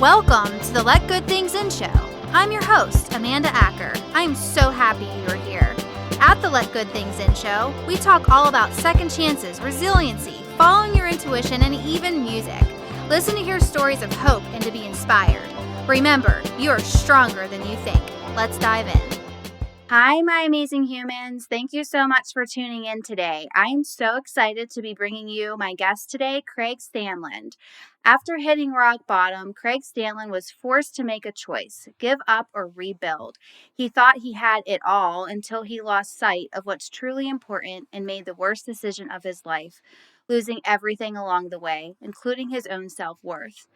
Welcome to the Let Good Things In show. I'm your host, Amanda Acker. I am so happy you're here. At the Let Good Things In show, we talk all about second chances, resiliency, following your intuition, and even music. Listen to hear stories of hope and to be inspired. Remember, you are stronger than you think. Let's dive in. Hi, my amazing humans. Thank you so much for tuning in today. I am so excited to be bringing you my guest today, Craig Stanland. After hitting rock bottom, Craig Stanland was forced to make a choice, give up or rebuild. He thought he had it all until he lost sight of what's truly important and made the worst decision of his life, losing everything along the way, including his own self-worth.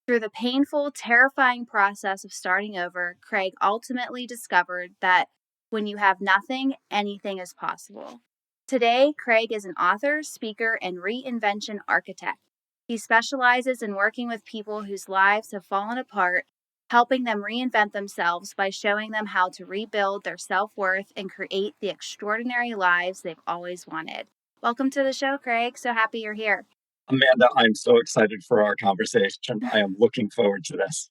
Through the painful, terrifying process of starting over, Craig ultimately discovered that when you have nothing, anything is possible. Today, Craig is an author, speaker, and reinvention architect. He specializes in working with people whose lives have fallen apart, helping them reinvent themselves by showing them how to rebuild their self-worth and create the extraordinary lives they've always wanted. Welcome to the show, Craig. So happy you're here. Amanda, I'm so excited for our conversation. I am looking forward to this.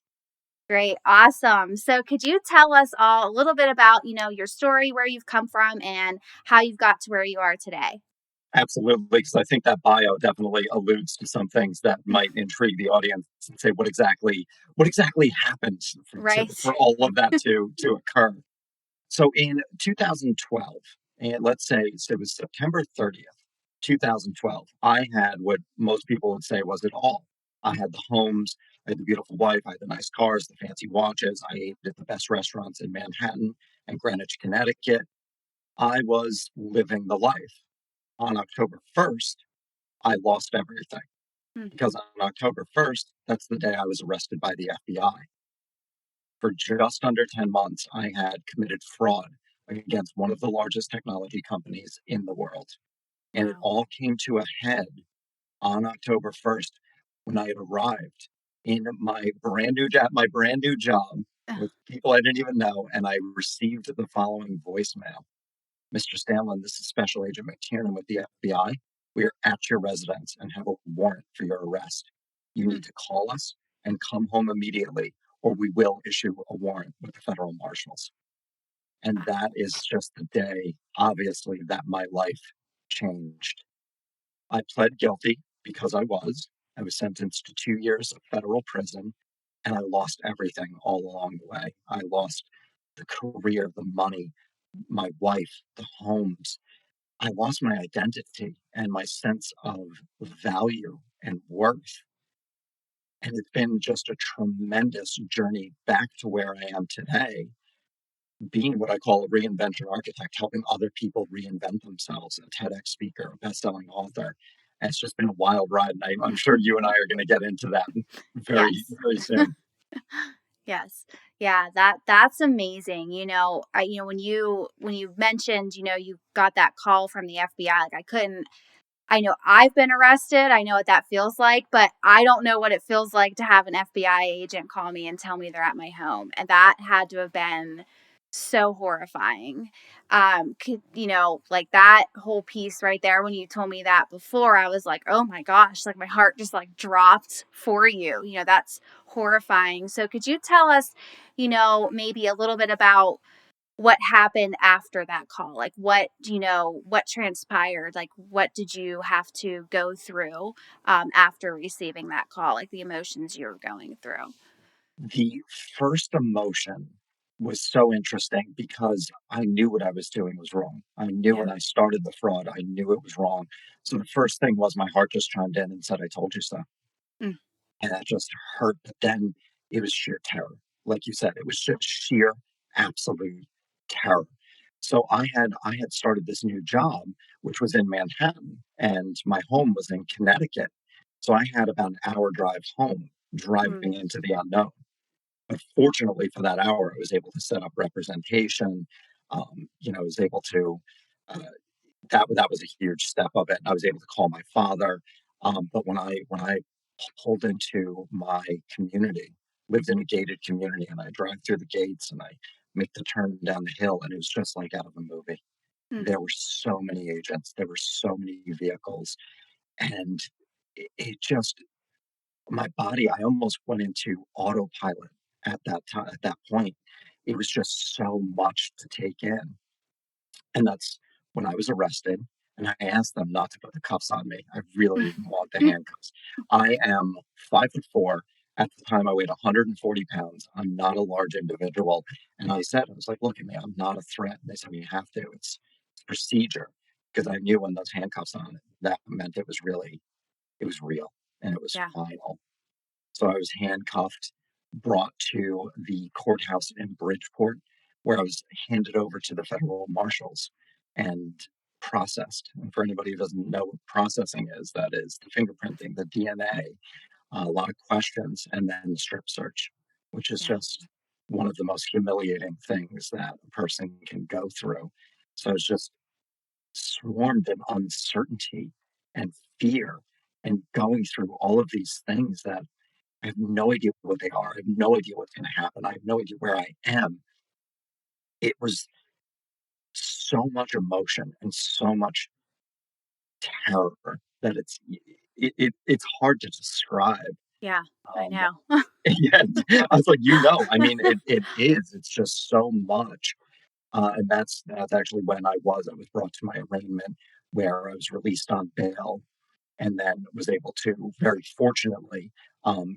Great. Awesome. So could you tell us all a little bit about, your story, where you've come from and how you've got to where you are today? Absolutely, because I think that bio definitely alludes to some things that might intrigue the audience and say what exactly happened for Right. all of that to occur. So in 2012, and let's say it was September 30th, 2012, I had what most people would say was it all. I had the homes, I had the beautiful wife, I had the nice cars, the fancy watches, I ate at the best restaurants in Manhattan and Greenwich, Connecticut. I was living the life. On October 1st, I lost everything Mm. because on October 1st, that's the day I was arrested by the FBI. For just under 10 months, I had committed fraud against one of the largest technology companies in the world. And it Wow. all came to a head on October 1st when I had arrived in my brand new job with people I didn't even know, and I received the following voicemail. Mr. Stanland, this is Special Agent McTiernan with the FBI. We are at your residence and have a warrant for your arrest. You Mm. need to call us and come home immediately, or we will issue a warrant with the federal marshals. And that is just the day, obviously, that my life changed. I pled guilty because I was. I was sentenced to 2 years of federal prison, and I lost everything all along the way. I lost the career, the money, my wife, the homes. I lost my identity and my sense of value and worth. And it's been just a tremendous journey back to where I am today, being what I call a reinvention architect, helping other people reinvent themselves, a TEDx speaker, a best-selling author. And it's just been a wild ride. And I'm sure you and I are going to get into that very, Yes. very soon. Yes. Yeah, that's amazing. When you mentioned, you got that call from the FBI, like I know I've been arrested. I know what that feels like, but I don't know what it feels like to have an FBI agent call me and tell me they're at my home. And that had to have been so horrifying. Like that whole piece right there, when you told me that before, I was like, oh my gosh, like my heart just like dropped for you. That's horrifying. So could you tell us, maybe a little bit about what happened after that call? Like what transpired? Like what did you have to go through after receiving that call? Like the emotions you were going through. The first emotion was so interesting because I knew what I was doing was wrong. I knew Yeah. when I started the fraud, I knew it was wrong. So the first thing was my heart just chimed in and said, I told you so. Mm. And that just hurt. But then it was sheer terror. Like you said, it was just sheer, absolute terror. So I had started this new job, which was in Manhattan, and my home was in Connecticut. So I had about an hour drive home, driving Mm. into the unknown. But fortunately for that hour, I was able to set up representation. I was able to. Uh, that was a huge step of it. I was able to call my father. But when I pulled into my community, lived in a gated community, and I drive through the gates and I make the turn down the hill, and it was just like out of a movie. Mm. There were so many agents, there were so many vehicles, and it just my body, I almost went into autopilot at that time, at that point. It was just so much to take in. And that's when I was arrested, and I asked them not to put the cuffs on me. I really didn't want the handcuffs. I am 5'4". At the time, I weighed 140 pounds. I'm not a large individual. And I was like, look at me, I'm not a threat. And they said, you have to. It's procedure. Because I knew when those handcuffs on, that meant it was real and it was Yeah. final. So I was handcuffed, brought to the courthouse in Bridgeport, where I was handed over to the federal marshals and processed. And for anybody who doesn't know what processing is, that is the fingerprinting, the DNA, a lot of questions, and then the strip search, which is Yeah. just one of the most humiliating things that a person can go through. So it's just swarmed in uncertainty and fear and going through all of these things that I have no idea what they are. I have no idea what's gonna happen. I have no idea where I am. It was so much emotion and so much terror that it's hard to describe. Yeah. I Um, know. yeah, I was like, I mean, it is. It's just so much. And that's actually when I was brought to my arraignment where I was released on bail and then was able to very fortunately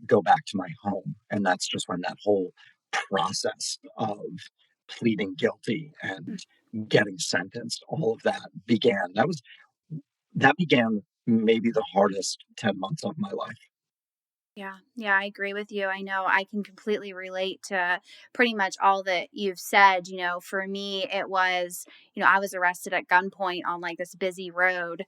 go back to my home. And that's just when that whole process of pleading guilty and getting sentenced, all of that began. That began maybe the hardest 10 months of my life. Yeah, yeah, I agree with you. I know I can completely relate to pretty much all that you've said. For me, it was, I was arrested at gunpoint on like this busy road,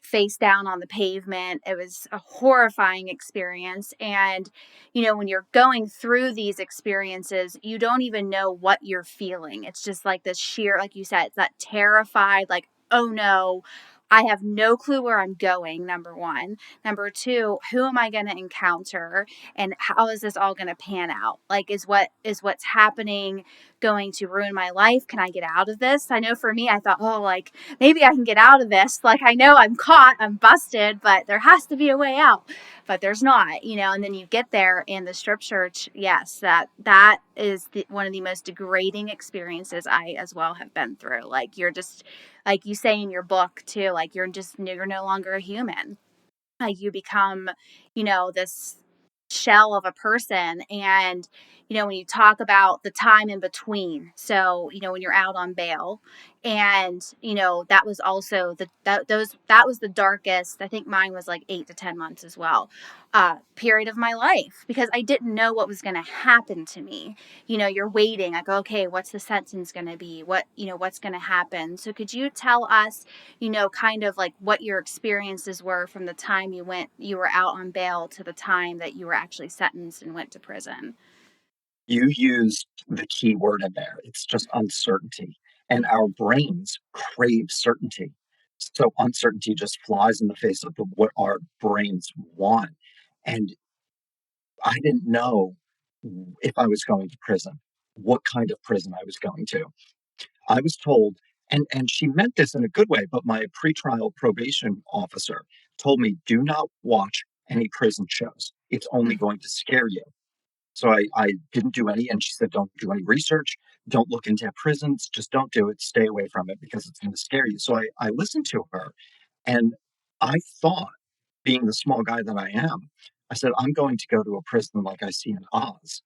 face down on the pavement. It was a horrifying experience. And, when you're going through these experiences, you don't even know what you're feeling. It's just like this sheer, like you said, it's that terrified, like, oh no, I have no clue where I'm going, number one. Number two, who am I going to encounter and how is this all going to pan out? Like, is what's happening going to ruin my life? Can I get out of this? I know for me, I thought, oh, like maybe I can get out of this. Like, I know I'm caught, I'm busted, but there has to be a way out. But there's not. And then you get there in the strip search. Yes, that is one of the most degrading experiences I as well have been through. Like, you're just, like you say in your book too, like you're no longer a human. Like, you become, this shell of a person. And when you talk about the time in between, so when you're out on bail, and that was also that was the darkest. I think mine was like 8 to 10 months as well, period of my life, because I didn't know what was going to happen to me. You're waiting, like, okay, what's the sentence going to be, what's going to happen. So could you tell us, kind of like what your experiences were from the time you were out on bail to the time that you were actually sentenced and went to prison? You used the key word in there. It's just uncertainty. And Yeah. our brains crave certainty. So uncertainty just flies in the face of what our brains want. And I didn't know if I was going to prison, what kind of prison I was going to. I was told, and she meant this in a good way, but my pretrial probation officer told me, do not watch any prison shows. It's only Mm. going to scare you. So I didn't do any, and she said, don't do any research, don't look into prisons, just don't do it, stay away from it because it's going to scare you. So I listened to her, and I thought, being the small guy that I am, I said, I'm going to go to a prison like I see in Oz,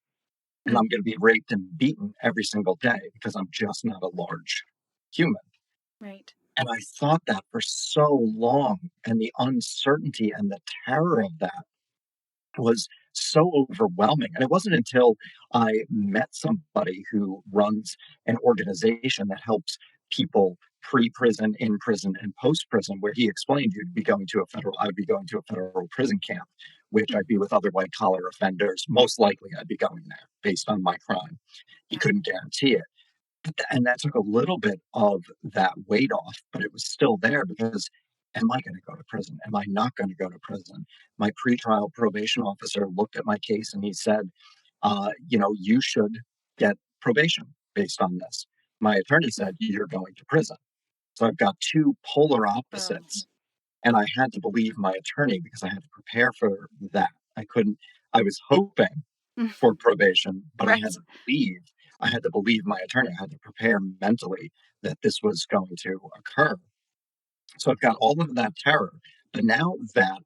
and Mm. I'm going to be raped and beaten every single day because I'm just not a large human. Right. And I thought that for so long, and the uncertainty and the terror of that was so overwhelming. And it wasn't until I met somebody who runs an organization that helps people pre-prison, in prison, and post-prison, where he explained I would be going to a federal prison camp, which Mm. I'd be with other white collar offenders. Most likely I'd be going there based on my crime. He Yeah. couldn't guarantee it. And that took a little bit of that weight off, but it was still there because am I going to go to prison? Am I not going to go to prison? My pretrial probation officer looked at my case and he said, you should get probation based on this. My attorney said, you're going to prison. So I've got two polar Oh. opposites. And I had to believe my attorney because I had to prepare for that. I couldn't. I was hoping Mm, for probation, but right. I had to believe my attorney. I had to prepare mentally that this was going to occur. So I've got all of that terror. But now that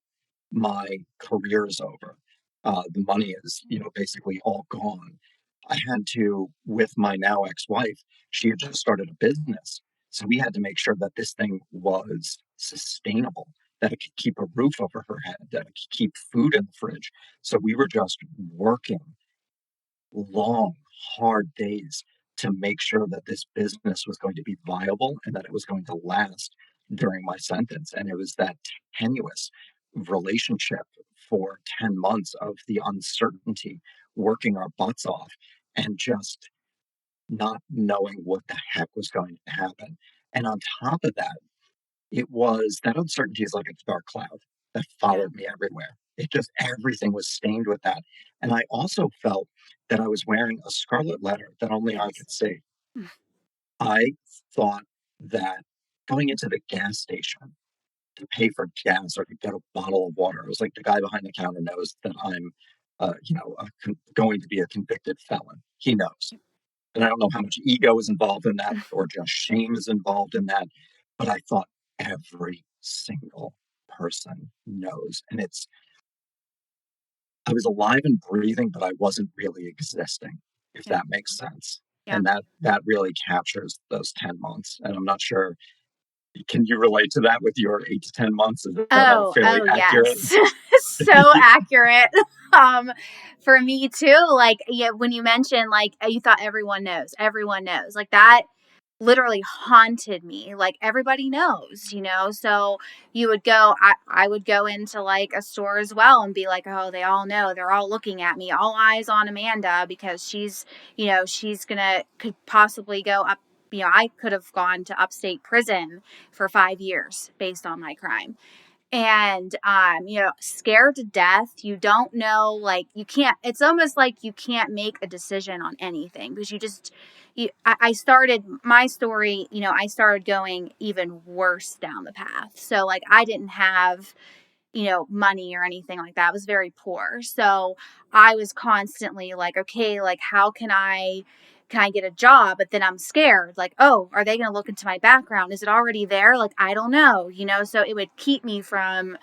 my career is over, the money is, basically all gone. I had to, with my now ex-wife, she had just started a business. So we had to make sure that this thing was sustainable, that it could keep a roof over her head, that it could keep food in the fridge. So we were just working long, hard days to make sure that this business was going to be viable and that it was going to last during my sentence. And it was that tenuous relationship for 10 months of the uncertainty, working our butts off, and just not knowing what the heck was going to happen. And on top of that, it was that uncertainty is like a dark cloud that Yeah. followed me everywhere. It just everything was stained with that, and I also felt that I was wearing a scarlet letter that only I Yes. could see. Mm, I thought that going into the gas station to pay for gas or to get a bottle of water, I was like, the guy behind the counter knows that I'm, going to be a convicted felon. He knows. And I don't know how much ego is involved in that mm, or just shame is involved in that, but I thought every single person knows. And I was alive and breathing, but I wasn't really existing, if yeah. that makes sense. Yeah. And that really captures those 10 months. And I'm not sure, can you relate to that with your 8 to 10 months? Is that a Oh, fairly oh accurate? yes. So accurate. Um, for me too, like, yeah, when you mentioned like you thought everyone knows. Like that literally haunted me. Like everybody knows, So you would go I would go into like a store as well and be like, "Oh, they all know. They're all looking at me. All eyes on Amanda because she's going to could possibly go up, I could have gone to upstate prison for 5 years based on my crime." And scared to death. You don't know, like, you can't, it's almost like you can't make a decision on anything because I started my story, I started going even worse down the path. So like I didn't have money or anything like that. I was very poor. So I was constantly like, okay, like how can I get a job? But then I'm scared, like, oh, are they going to look into my background? Is it already there? Like, I don't know, so it would keep me from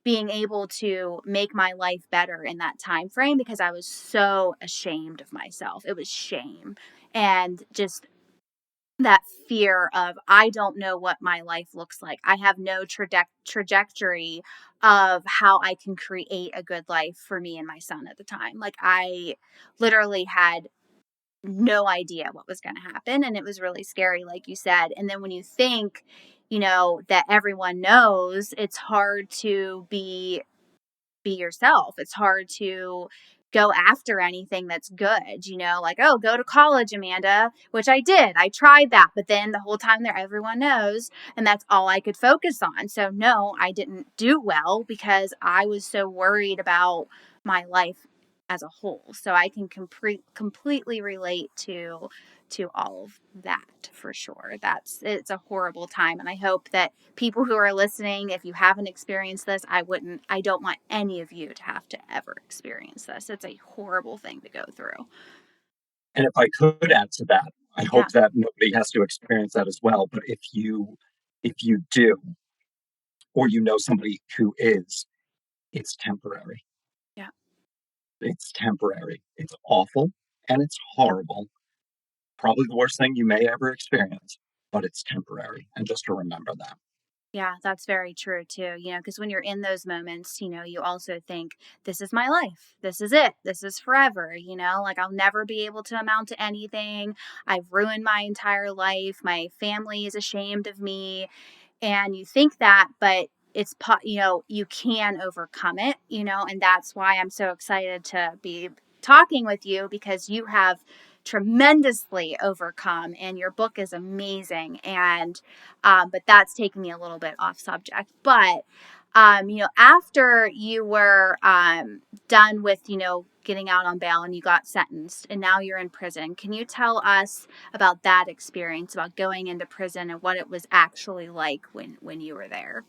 being able to make my life better in that time frame because I was so ashamed of myself. It was shame and just that fear of I don't know what my life looks like. I have no trajectory of how I can create a good life for me and my son at the time. Like I literally had no idea what was going to happen and it was really scary like you said. And then when you think, that everyone knows, it's hard to be yourself. It's hard to go after anything that's good, like, oh, go to college, Amanda, which I did. I tried that, but then the whole time there, everyone knows, and that's all I could focus on. So, no, I didn't do well because I was so worried about my life as a whole. So I can completely relate to all of that for sure. It's a horrible time, and I hope that people who are listening, if you haven't experienced this, I don't want any of you to have to ever experience this. It's a horrible thing to go through. And if I could add to that, I Yeah. hope that nobody has to experience that as well. But if you do, or you know somebody who is, it's temporary. Yeah. It's temporary. It's awful and it's horrible. Probably the worst thing you may ever experience, but it's temporary. And just to remember that. Yeah, that's very true too. Because when you're in those moments, you also think, this is my life. This is it. This is forever. Like I'll never be able to amount to anything. I've ruined my entire life. My family is ashamed of me. And you think that, but you can overcome it, and that's why I'm so excited to be talking with you because you have tremendously overcome and your book is amazing. And but that's taking me a little bit off subject. But after you were done with getting out on bail and you got sentenced and now you're in prison, can you tell us about that experience, about going into prison and what it was actually like when you were there?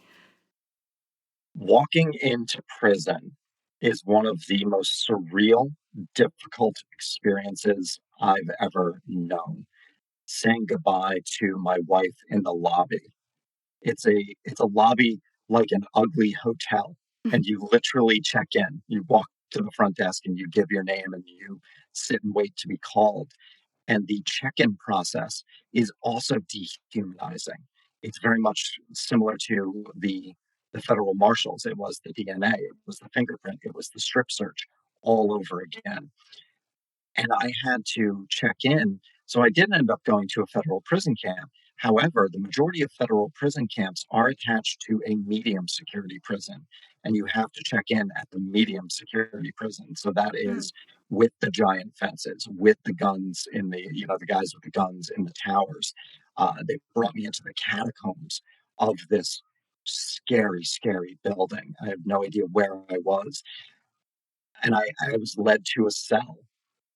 Walking into prison is one of the most surreal, difficult experiences I've ever known. Saying goodbye to my wife in the lobby. It's a lobby like an ugly hotel, and you literally check in. You walk to the front desk and you give your name and you sit and wait to be called. And the check-in process is also dehumanizing. It's very much similar to the federal marshals. It was the DNA, it was the fingerprint, it was the strip search all over again, and I had to check in. So I did end up going to a federal prison camp. However, the majority of federal prison camps are attached to a medium security prison, and you have to check in at the medium security prison. So that Mm. is with the giant fences, with the guns in the guys with the guns in the towers. They brought me into the catacombs of this scary, scary building. I have no idea where I was, and I was led to a cell,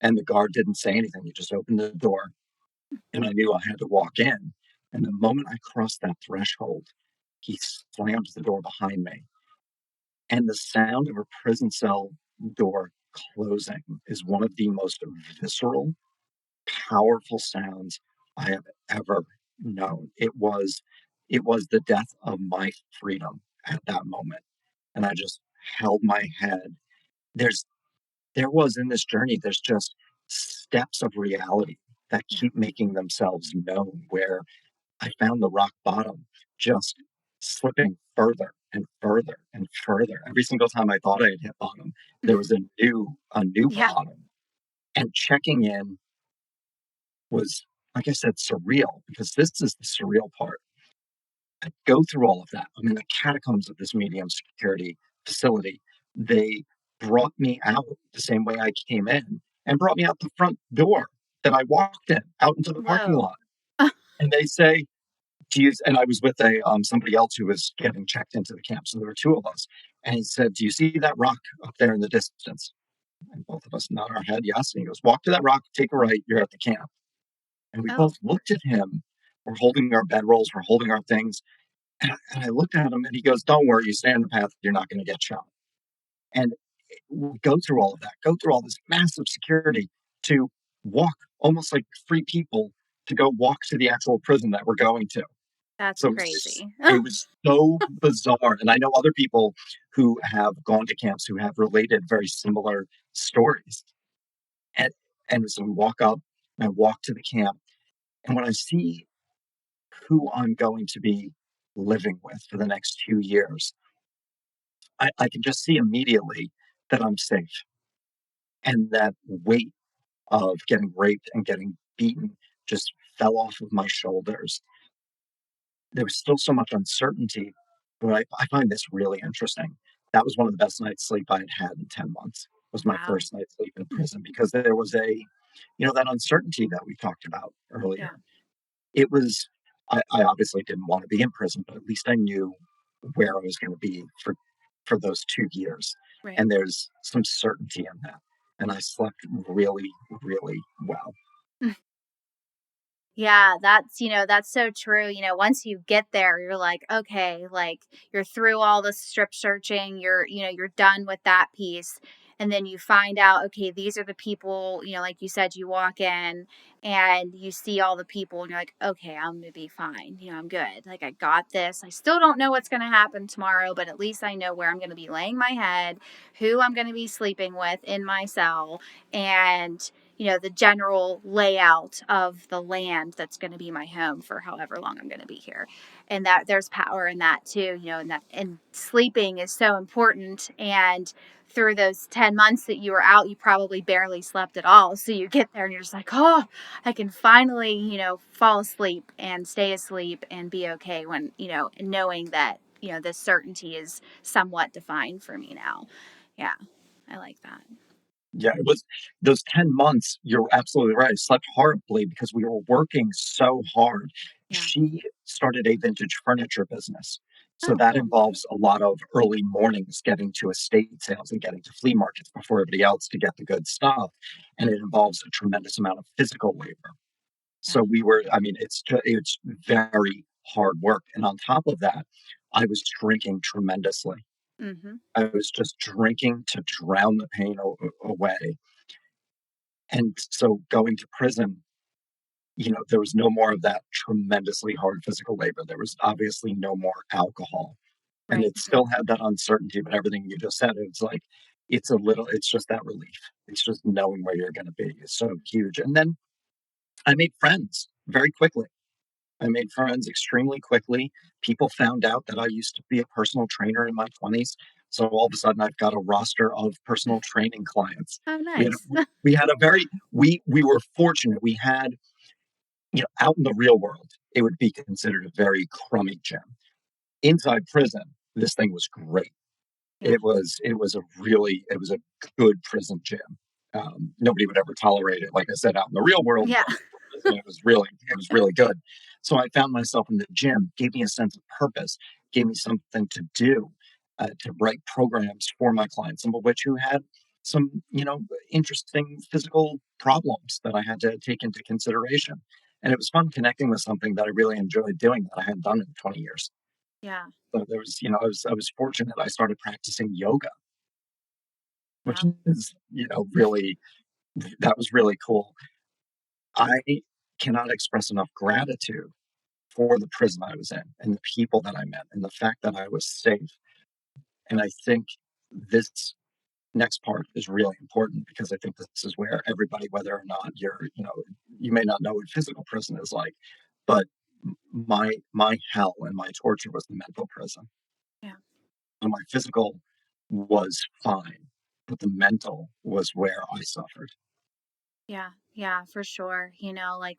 and the guard didn't say anything. He just opened the door, and I knew I had to walk in. And the moment I crossed that threshold, he slammed the door behind me. And the sound of a prison cell door closing is one of the most visceral, powerful sounds I have ever known. It was the death of my freedom at that moment. And I just held my head. There's there was in this journey, there's just steps of reality that Yeah. keep making themselves known, where I found the rock bottom just slipping further and further and further. Every single time I thought I had hit bottom, there was a new Yeah. bottom. And checking in was, like I said, surreal, because this is the surreal part. I go through all of that. I'm in the catacombs of this medium security facility. They brought me out the same way I came in and brought me out the front door that I walked in, out into the parking Whoa. lot. And they say, "Do you?" And I was with somebody else who was getting checked into the camp, so there were two of us. And he said, "Do you see that rock up there in the distance?" And both of us nod our head, yes. And he goes, "Walk to that rock, take a right. You're at the camp." And we both Oh, looked at him. We're holding our bedrolls, we're holding our things, and I looked at him and he goes, "Don't worry, you stay on the path, you're not going to get shot." And we go through all of that, go through all this massive security to walk almost like free people to go walk to the actual prison that we're going to. that's So crazy. it was so bizarre. And I know other people who have gone to camps who have related very similar stories. And, and so we walk up and I walk to the camp. And when I see who I'm going to be living with for the next 2 years, I can just see immediately that I'm safe. And that weight of getting raped and getting beaten just fell off of my shoulders. There was still so much uncertainty, but I find this really interesting. That was one of the best night's sleep I had had in 10 months, was my Wow. first night's sleep in prison, because there was that uncertainty that we talked about Yeah. earlier. It was I obviously didn't wanna be in prison, but at least I knew where I was gonna be for those 2 years, Right. and there's some certainty in that, and I slept really, really well. Yeah, that's so true. Once you get there, you're like, okay, like you're through all the strip searching, you're done with that piece. And then you find out, okay, these are the people, like you said, you walk in and you see all the people and you're like, okay, I'm gonna be fine. I'm good. Like I got this. I still don't know what's gonna happen tomorrow, but at least I know where I'm gonna be laying my head, who I'm gonna be sleeping with in my cell, and the general layout of the land that's going to be my home for however long I'm going to be here. And that there's power in that too, and sleeping is so important. And through those 10 months that you were out, you probably barely slept at all. So you get there and you're just like, oh, I can finally, fall asleep and stay asleep and be okay when, knowing that, this certainty is somewhat defined for me now. Yeah, I like that. Yeah, it was those 10 months, you're absolutely right. I slept horribly because we were working so hard. Yeah. She started a vintage furniture business. So Oh, that cool. involves a lot of early mornings getting to estate sales and getting to flea markets before everybody else to get the good stuff. And it involves a tremendous amount of physical labor. Yeah. So I mean, it's very hard work. And on top of that, I was drinking tremendously. Mhm. I was just drinking to drown the pain away. And so going to prison, there was no more of that tremendously hard physical labor. There was obviously no more alcohol. And Right. it still had that uncertainty, but everything you just said, it's like it's just that relief. It's just knowing where you're gonna be is so huge. And then I made friends very quickly. I made friends extremely quickly. People found out that I used to be a personal trainer in my 20s. So all of a sudden I've got a roster of personal training clients. Oh, We had nice. we had a very we were fortunate. We had, out in the real world, it would be considered a very crummy gym. Inside prison, this thing was great. Yeah. It was a good prison gym. Nobody would ever tolerate it, like I said, out in the real world, Yeah. but for prison, it was really good. So I found myself in the gym, gave me a sense of purpose, gave me something to do, to write programs for my clients, some of which who had some, interesting physical problems that I had to take into consideration. And it was fun connecting with something that I really enjoyed doing that I hadn't done in 20 years. Yeah. So there was, I was fortunate. I started practicing yoga, which Wow. is, really that was really cool. I cannot express enough gratitude for the prison I was in and the people that I met and the fact that I was safe. And I think this next part is really important because I think this is where everybody, whether or not you may not know what physical prison is like, but my hell and my torture was the mental prison. Yeah. So my physical was fine, but the mental was where I suffered. Yeah. Yeah, for sure. Like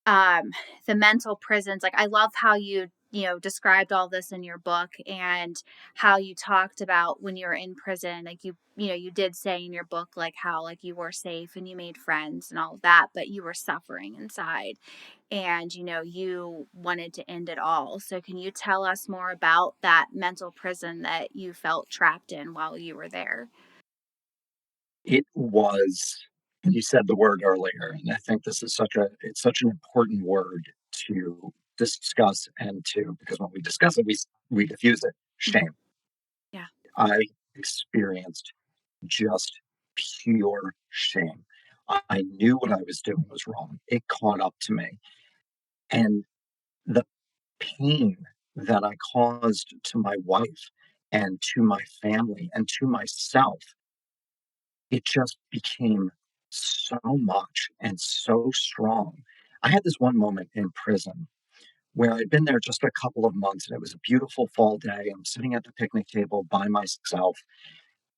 um the mental prisons, like I love how you described all this in your book, and how you talked about when you were in prison, like you did say in your book like how like you were safe and you made friends and all of that, but you were suffering inside, and you wanted to end it all. So can you tell us more about that mental prison that you felt trapped in while you were there? It was and you said the word earlier, and I think this is such an important word to discuss and to because when we discuss it, we diffuse it. Mhm. Shame. Yeah. I experienced just pure shame. I knew what I was doing was wrong. It caught up to me. And the pain that I caused to my wife and to my family and to myself, it just became so much and so strong. I had this one moment in prison where I'd been there just a couple of months and it was a beautiful fall day. I'm sitting at the picnic table by myself.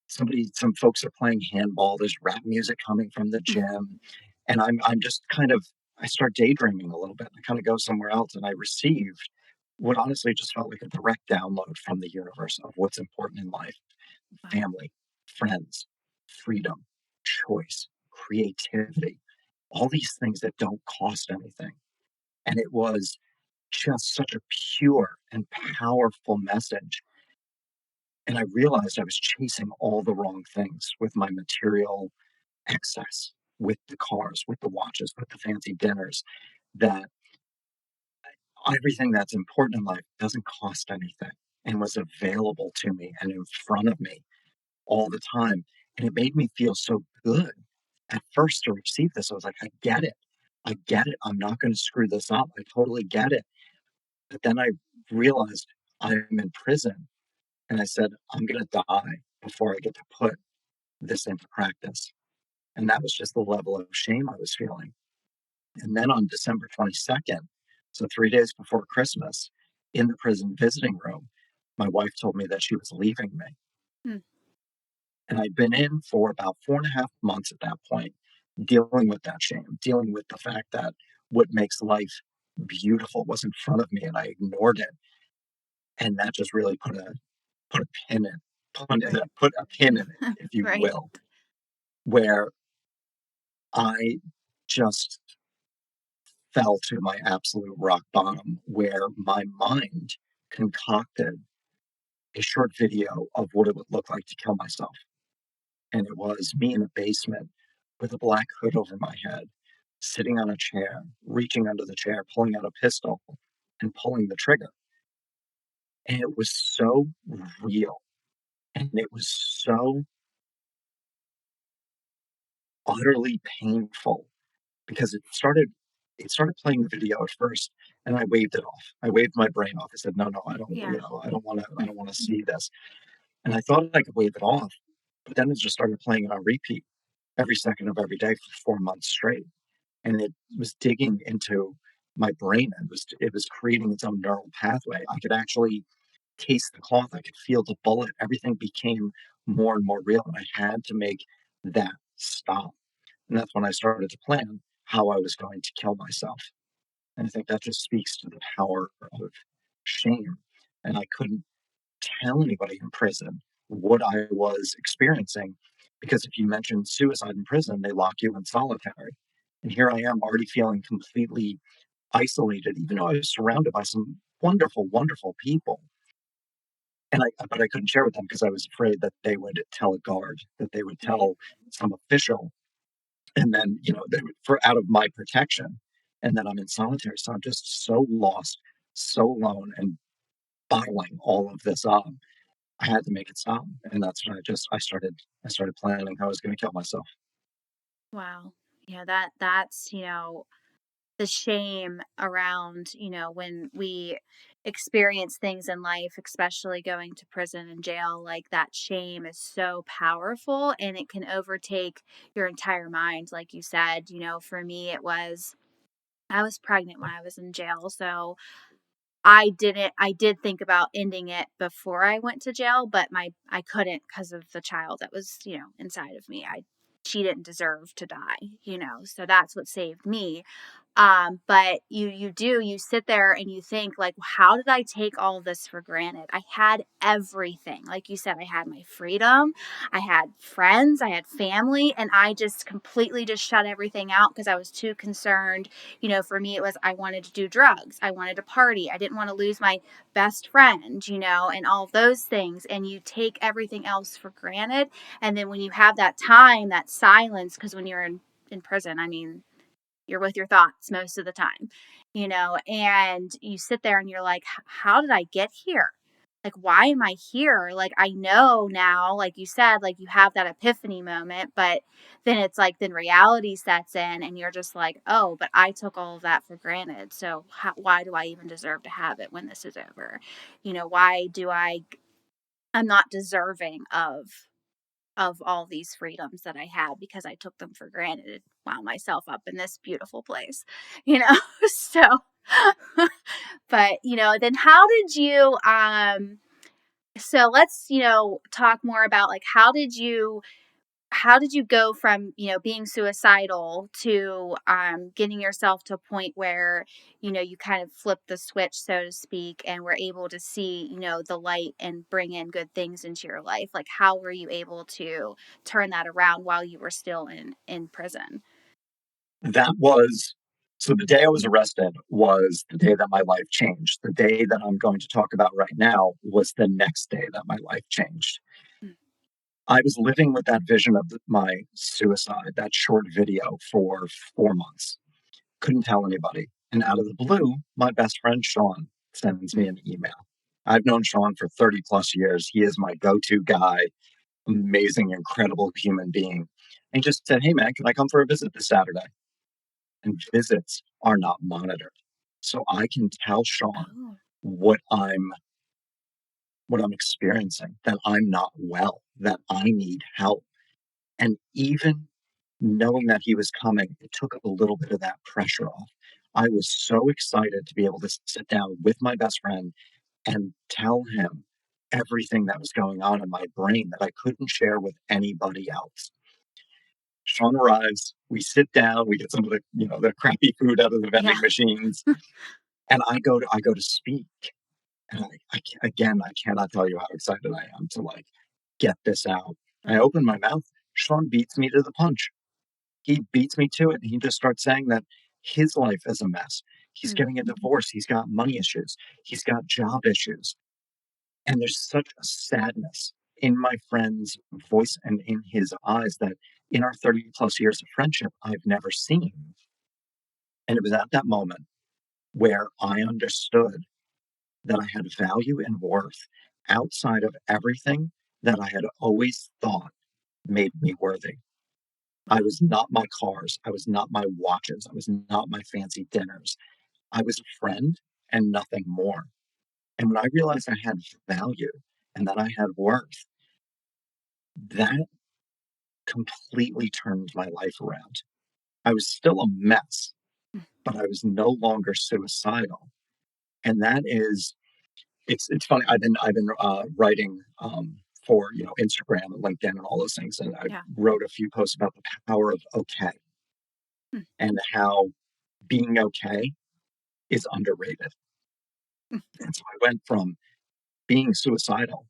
Some folks are playing handball. There's rap music coming from the gym. And I'm just I start daydreaming a little bit. I kind of go somewhere else and I received what honestly just felt like a direct download from the universe of what's important in life: Wow. family, friends, freedom, choice, creativity, all these things that don't cost anything. And it was just such a pure and powerful message. And I realized I was chasing all the wrong things with my material excess, with the cars, with the watches, with the fancy dinners, that everything that's important in life doesn't cost anything and was available to me and in front of me all the time. And it made me feel so good at first to receive this. I was like, I get it. I get it. I'm not going to screw this up. I totally get it. But then I realized I'm in prison and I said, I'm going to die before I get to put this into practice. And that was just the level of shame I was feeling. And then on December 22nd, so 3 days before Christmas, in the prison visiting room, my wife told me that she was leaving me. Hmm. And I'd been in for about 4.5 months at that point, dealing with that shame, dealing with the fact that what makes life beautiful was in front of me and I ignored it. And that just really put a pin in Right. put a pin in it, if you Right. will, where I just fell to my absolute rock bottom, where my mind concocted a short video of what it would look like to kill myself. And it was me in a basement with a black hood over my head, sitting on a chair, reaching under the chair, pulling out a pistol and pulling the trigger. And it was so real. And it was so utterly painful because it started playing the video at first, and I waved it off. I waved my brain off. I said, "No, no, I don't, Yeah. I don't wanna see this." And I thought I could wave it off, but then it just started playing it on repeat every second of every day for 4 months straight, and it was digging into my brain. It was creating its own neural pathway. I could actually taste the cloth, I could feel the bullet. Everything became more and more real, and I had to make that stop. And that's when I started to plan how I was going to kill myself. And I think that just speaks to the power of shame. And I couldn't tell anybody in prison what I was experiencing because if you mention suicide in prison, they lock you in solitary. And here I am already feeling completely isolated, even though I was surrounded by some wonderful, wonderful people. But I couldn't share with them because I was afraid that they would tell a guard, that they would Right. tell some official, and then, they would for out of my protection, and then I'm in solitary, so I'm just so lost, so alone, and bottling all of this up. I had to make it stop, and that's when I started planning how I was gonna kill myself. Wow. Yeah, that's, the shame around, when we experience things in life, especially going to prison and jail, like that shame is so powerful and it can overtake your entire mind. Like you said, for me, I was pregnant when I was in jail. So I did think about ending it before I went to jail, but I couldn't because of the child that was, inside of me. She didn't deserve to die, so that's what saved me. But you sit there and you think like, how did I take all of this for granted? I had everything. Like you said, I had my freedom, I had friends, I had family, and I just completely just shut everything out because I was too concerned. For me, it was I wanted to do drugs, I wanted to party, I didn't want to lose my best friend, and all of those things. And you take everything else for granted. And then when you have that time, that silence, because when you're in prison, I mean, you're with your thoughts most of the time, and you sit there and you're like, how did I get here? Like, why am I here? Like, I know now, like you said, like you have that epiphany moment, but then it's like, then reality sets in and you're just like, oh, but I took all of that for granted. So why do I even deserve to have it when this is over? Why I'm not deserving of all these freedoms that I had because I took them for granted and wound myself up in this beautiful place, you know? So, but, then so let's, talk more about like, how did you go from, being suicidal to getting yourself to a point where, you kind of flipped the switch, so to speak, and were able to see, the light and bring in good things into your life? Like, how were you able to turn that around while you were still in prison? That was so the day I was arrested was the day that my life changed. The day that I'm going to talk about right now was the next day that my life changed. Mm. I was living with that vision of my suicide, that short video for 4 months. Couldn't tell anybody, and out of the blue, my best friend Sean sends me Mm. an email. I've known Sean for 30 plus years. He is my go-to guy, amazing, incredible human being. And he just said, "Hey man, can I come for a visit this Saturday?" And visits are not monitored. So I can tell Sean Oh. what I'm experiencing, that I'm not well, that I need help. And even knowing that he was coming, it took a little bit of that pressure off. I was so excited to be able to sit down with my best friend and tell him everything that was going on in my brain that I couldn't share with anybody else. Sean arrives, we sit down, we get some of the crappy food out of the Yeah. vending machines, and I go to speak, and again, I cannot tell you how excited I am to, like, get this out. I Right. open my mouth, Sean beats me to the punch. He beats me to it, and he just starts saying that his life is a mess. He's Mm. getting a divorce, he's got money issues, he's got job issues, and there's such a sadness in my friend's voice and in his eyes that in our 30 plus years of friendship, I've never seen. And it was at that moment where I understood that I had value and worth, outside of everything that I had always thought made me worthy. I Wow. was not my cars. I was not my watches. I was not my fancy dinners. I was a friend and nothing more. And when I realized I had value and that I had worth, that completely turned my life around. I was still a mess, Mm. but I was no longer suicidal. And that is, it's funny. I've been writing for Instagram and LinkedIn and all those things, and I Yeah. wrote a few posts about the power of okay Mm. and how being okay is underrated. Mm. And so I went from being suicidal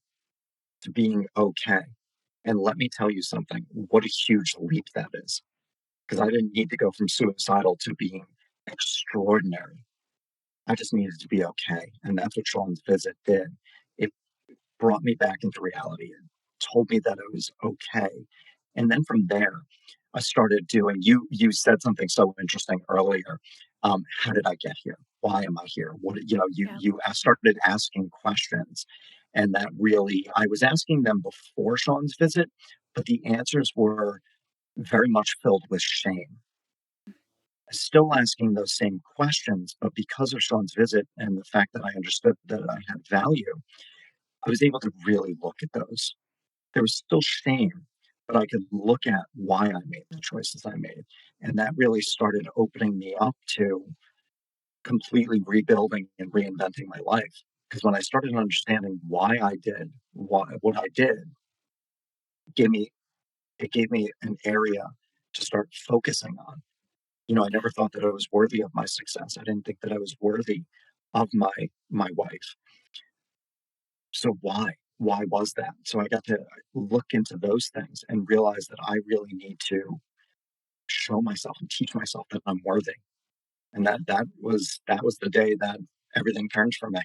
to being okay. And let me tell you something, what a huge leap that is. Because I didn't need to go from suicidal to being extraordinary. I just needed to be okay. And that's what Sean's visit did. It brought me back into reality and told me that it was okay. And then from there, I started doing you said something so interesting earlier. How did I get here? Why am I here? What Yeah. you started asking questions. And that really I was asking them before Sean's visit, but the answers were very much filled with shame. Still asking those same questions, but because of Sean's visit and the fact that I understood that I had value, I was able to really look at those. There was still shame, but I could look at why I made the choices I made. And that really started opening me up to completely rebuilding and reinventing my life. Because when I started understanding why I did what I did, gave me it gave me an area to start focusing on. I Yeah. never thought that I was worthy of my success. I didn't think that I was worthy of my wife. So why? Why was that? So I got to look into those things and realize that I really need to show myself and teach myself that I'm worthy. And Yeah. that was the day that everything turned for me.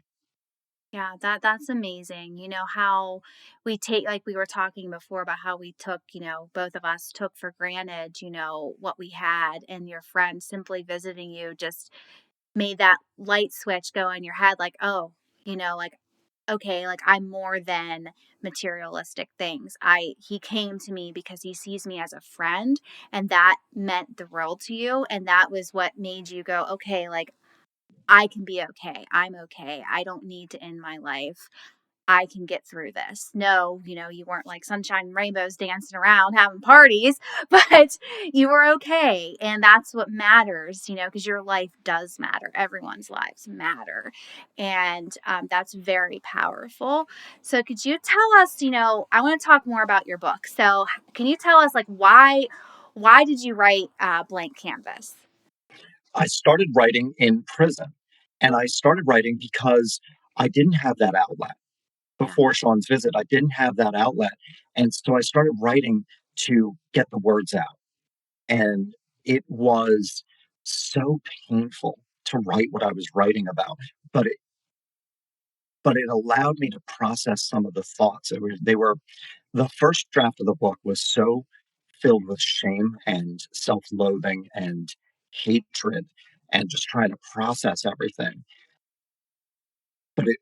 Yeah, that's amazing. You know how we take, like we were talking before about how we took, both of us took for granted, what we had, and your friend simply visiting you just made that light switch go in your head like, "Oh, like okay, like I'm more than materialistic things. I He came to me because he sees me as a friend, and that meant the world to you, and that was what made you go, "Okay, like I can be okay. I'm okay. I don't need to end my life. I can get through this." No, you weren't like sunshine and rainbows dancing around having parties, but you were okay. And that's what matters, because your life does matter. Everyone's lives matter. And that's very powerful. So, could you tell us, I want to talk more about your book. So, can you tell us, like, why did you write Blank Canvas? I started writing in prison, and I started writing because I didn't have that outlet. Yeah. Before Sean's visit, I didn't have that outlet, and so I started writing to get the words out, and it was so painful to write what I was writing about, but it allowed me to process some of the thoughts. They were the first draft of the book was so filled with shame and self-loathing and hatred and just trying to process everything, but it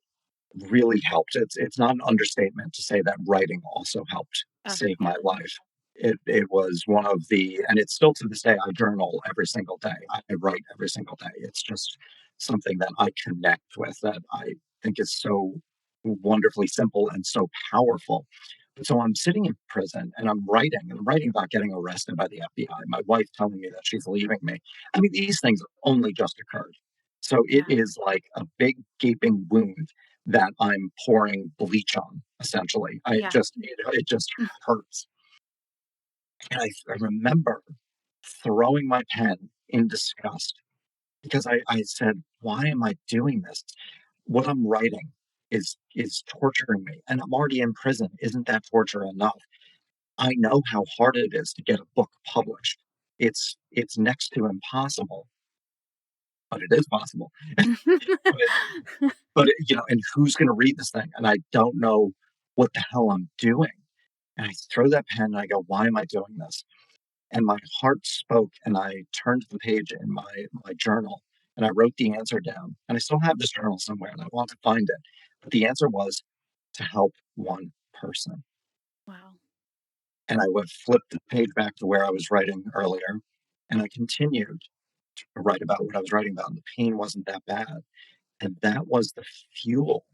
really helped. It's not an understatement to say that writing also helped Oh, save yeah. my life. It was one of the and it's still to this day, I journal every single day. I write every single day. It's just something that I connect with that I think is so wonderfully simple and so powerful. But so I'm sitting in prison and I'm writing about getting arrested by the FBI, my wife telling me that she's leaving me. I mean, these things only just occurred. So it Yeah. is like a big gaping wound that I'm pouring bleach on, essentially. Yeah. It just Mm. hurts. And I remember throwing my pen in disgust because I said, "Why am I doing this? What I'm writing is torturing me, and I'm already in prison. Isn't that torture enough? I know how hard it is to get a book published. It's next to impossible, but it is possible. But and who's going to read this thing? And I don't know what the hell I'm doing." And I throw that pen and I go, "Why am I doing this?" And my heart spoke, and I turned to the page in my journal, and I wrote the answer down. And I still have this journal somewhere, and I want to find it. But the answer was, to help one person. Wow. And I would flip the page back to where I was writing earlier, and I continued to write about what I was writing about, and the pain wasn't that bad. And that was the fuel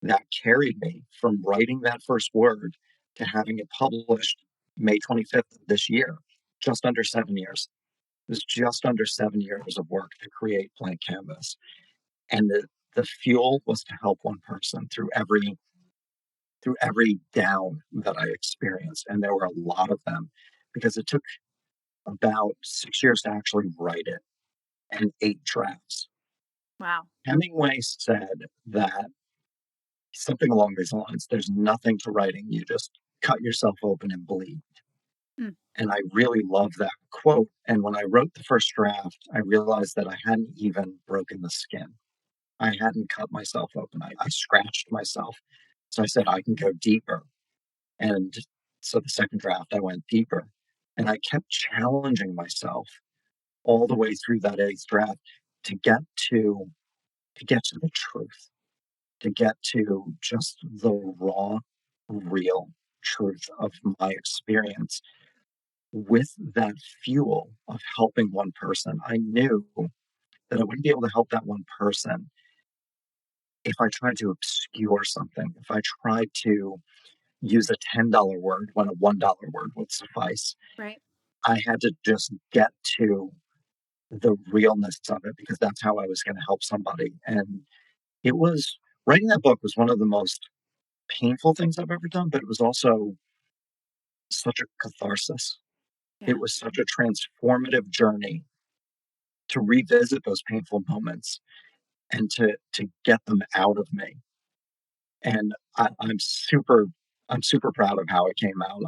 that carried me from writing that first word to having it published May 25th of this year, just under 7 years. It was just under 7 years of work to create Blank Canvas. And the fuel was to help one person through every down that I experienced, and there were a lot of them because it took about 6 years to actually write it and 8 drafts. Wow. Hemingway said that something along these lines, "There's nothing to writing, you just cut yourself open and bleed." Mm. And I really love that quote, and when I wrote the first draft, I realized that I hadn't even broken the skin. I hadn't cut myself open, I scratched myself. So I said, "I can go deeper." And so the second draft, I went deeper, and I kept challenging myself all the way through that 8th draft to get to to get to the truth, to get to just the raw, real truth of my experience. With that fuel of helping one person, I knew that I wouldn't be able to help that one person if I tried to obscure something, if I tried to use a $10 word when a $1 word would suffice. Right. I had to just get to the realness of it because that's how I was gonna help somebody, and it was writing that book was one of the most painful things I've ever done, but it was also such a catharsis. Yeah. It was such a transformative journey to revisit those painful moments and to get them out of me, and I'm super proud of how it came out.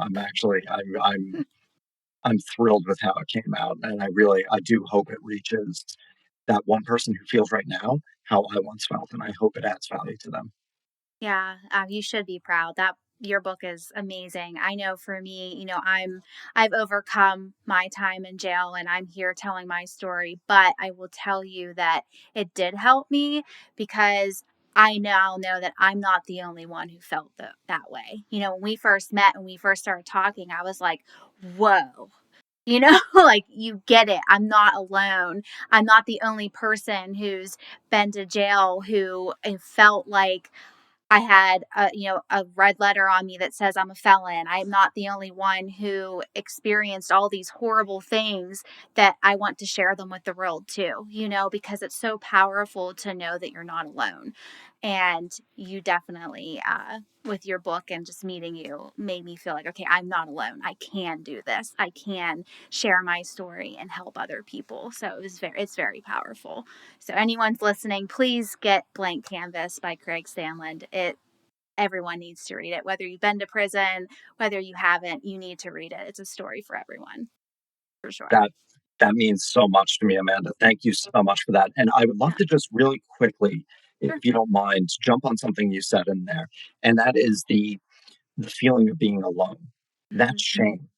I'm thrilled with how it came out, and I do hope it reaches that one person who feels right now how I once felt, and I hope it adds value to them. Yeah, you should be proud. That your book is amazing. I know for me, I've overcome my time in jail and I'm here telling my story, but I will tell you that it did help me because I now know that I'm not the only one who felt that way. When we first met and we first started talking, I was like, "Whoa." Like you get it. I'm not alone. I'm not the only person who's been to jail who felt like I had a red letter on me that says I'm a felon. I'm not the only one who experienced all these horrible things that I want to share them with the world too, because it's so powerful to know that you're not alone. And you definitely, with your book and just meeting you, made me feel like, okay, I'm not alone. I can do this. I can share my story and help other people. So it's very powerful. So anyone's listening, please get Blank Canvas by Craig Stanland. Everyone needs to read it. Whether you've been to prison, whether you haven't, you need to read it. It's a story for everyone, for sure. That that means so much to me, Amanda. Thank you so much for that, and I would love Yeah, to just really quickly, if sure. you don't mind, jump on something you said in there, and that is the feeling of being alone. That's Hmm. shame.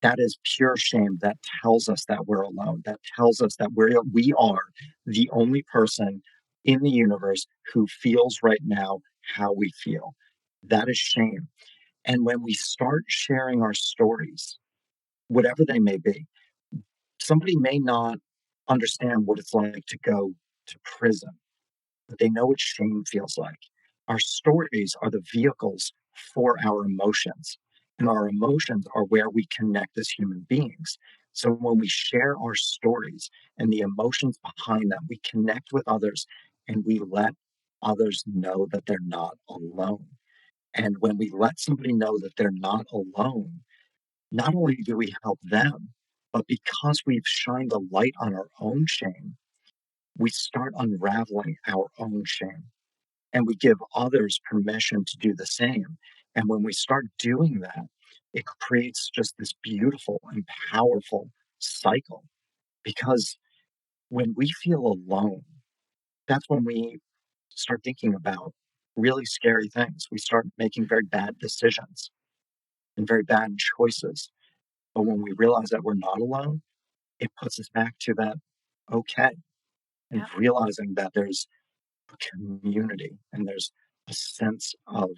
That is pure shame that tells us that we're alone, that tells us that we are the only person in the universe who feels right now how we feel. That is shame. And when we start sharing our stories, whatever they may be, somebody may not understand what it's like to go to prison, but they know what shame feels like. Our stories are the vehicles for our emotions, and our emotions are where we connect as human beings. So when we share our stories and the emotions behind them, we connect with others and we let others know that they're not alone. And when we let somebody know that they're not alone, not only do we help them, but because we've shined a light on our own shame, we start unraveling our own shame and we give others permission to do the same. And when we start doing that, it creates just this beautiful and powerful cycle because when we feel alone, that's when we start thinking about really scary things. We start making very bad decisions and very bad choices. But when we realize that we're not alone, it puts us back to that okay and Yep. realizing that there's a community and there's a sense of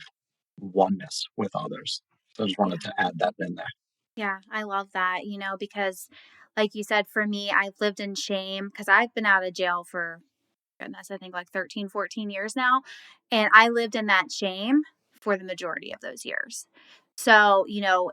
oneness with others. So I just wanted Yeah. to add that in there. Yeah, I love that, because like you said, for me, I've lived in shame because I've been out of jail for goodness, I think like 13, 14 years now. And I lived in that shame for the majority of those years. So,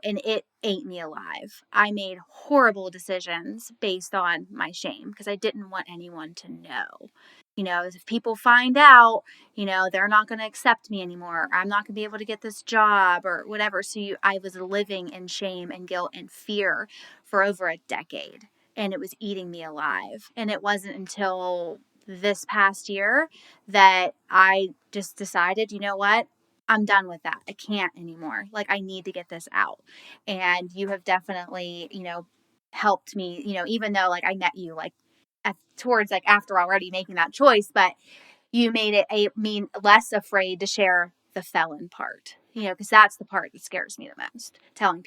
and it ate me alive. I made horrible decisions based on my shame because I didn't want anyone to know. If people find out, they're not going to accept me anymore. Or I'm not going to be able to get this job or whatever. So I was living in shame and guilt and fear for over a decade, and it was eating me alive. And it wasn't until this past year that I just decided, you know what? I'm done with that. I can't anymore. Like, I need to get this out. And you have definitely, helped me, even though like I met you like towards like after already making that choice, but you made it mean less afraid to share the felon part, because that's the part that scares me the most. Telling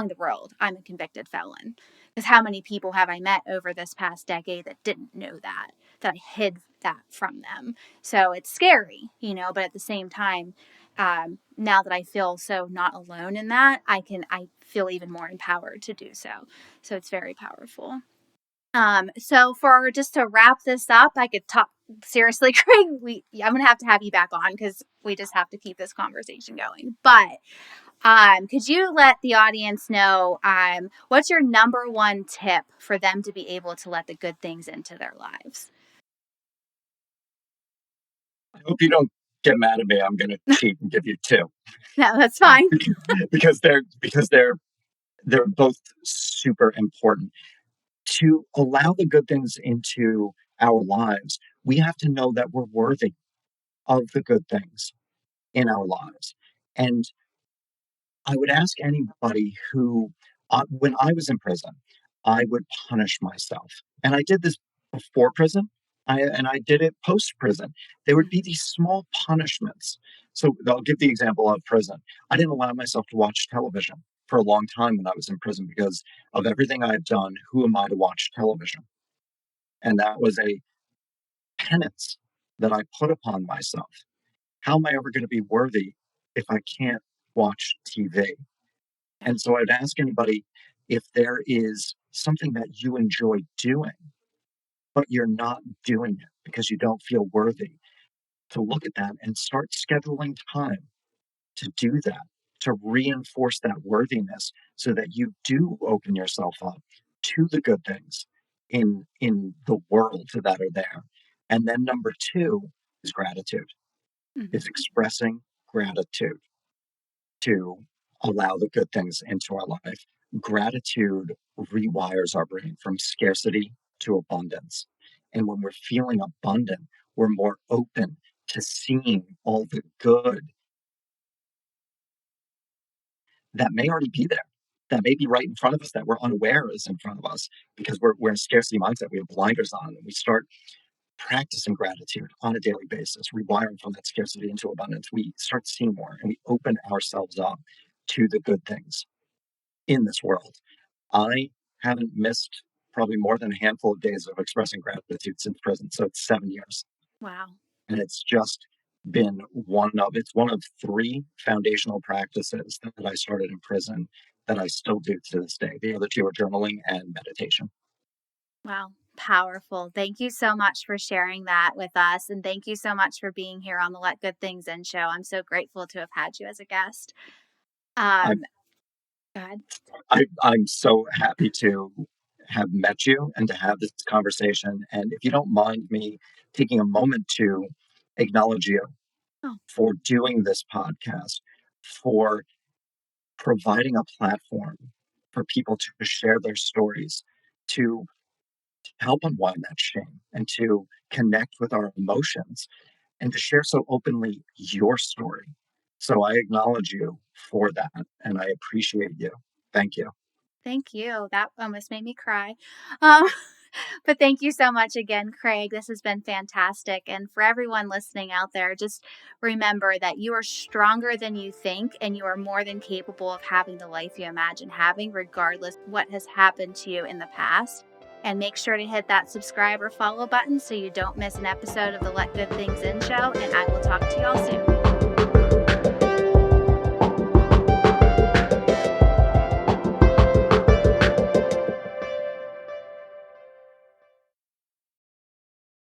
the world I'm a convicted felon. Because how many people have I met over this past decade that didn't know that I hid that from them? So it's scary, but at the same time, now that I feel so not alone in that, I feel even more empowered to do so. So it's very powerful. So for just to wrap this up, I could talk seriously, Craig. I'm gonna have to have you back on because we just have to keep this conversation going. But could you let the audience know what's your number one tip for them to be able to let the good things into their lives? I hope you don't get mad at me. I'm going to cheat and give you two No, that's fine. because they're both super important. To allow the good things into our lives, we have to know that we're worthy of the good things in our lives. And I would ask anybody who, when I was in prison, I would punish myself. And I did this before prison, and I did it post prison. There would be these small punishments. So I'll give the example of prison. I didn't allow myself to watch television for a long time when I was in prison because of everything I've done. Who am I to watch television? And that was a penance that I put upon myself. How am I ever going to be worthy if I can't watch TV? Yeah. And so I'd ask anybody if there is something that you enjoy doing, but you're not doing it because you don't feel worthy, to look at that and start scheduling time to do that, to reinforce that worthiness so that you do open yourself up to the good things in the world that are there. And then number two is gratitude, is Mhm. expressing gratitude to allow the good things into our life. Gratitude rewires our brain from scarcity to abundance. And when we're feeling abundant, we're more open to seeing all the good that may already be there, that may be right in front of us that we're unaware is in front of us because we're in scarcity mindset. We have blinders on and we start practicing gratitude on a daily basis, rewiring from that scarcity into abundance. We start seeing more and we open ourselves up to the good things in this world. I haven't missed probably more than a handful of days of expressing gratitude since prison. So it's 7 years. Wow. And it's just been one of three foundational practices that I started in prison that I still do to this day. The other two are journaling and meditation. Wow. Powerful. Thank you so much for sharing that with us. And thank you so much for being here on the Let Good Things In show. I'm so grateful to have had you as a guest. I, Um, Go ahead. I'm so happy to have met you and to have this conversation. And if you don't mind me taking a moment to acknowledge you Oh, for doing this podcast, for providing a platform for people to share their stories, to help unwind that shame and to connect with our emotions and to share so openly your story. So I acknowledge you for that and I appreciate you. Thank you. thank you. That almost made me cry. Um, but thank you so much again, Craig. This has been fantastic. And for everyone listening out there, just remember that you are stronger than you think and you are more than capable of having the life you imagine having, regardless what has happened to you in the past. And make sure to hit that subscribe or follow button so you don't miss an episode of the Let Good Things In show. And I will talk to y'all soon.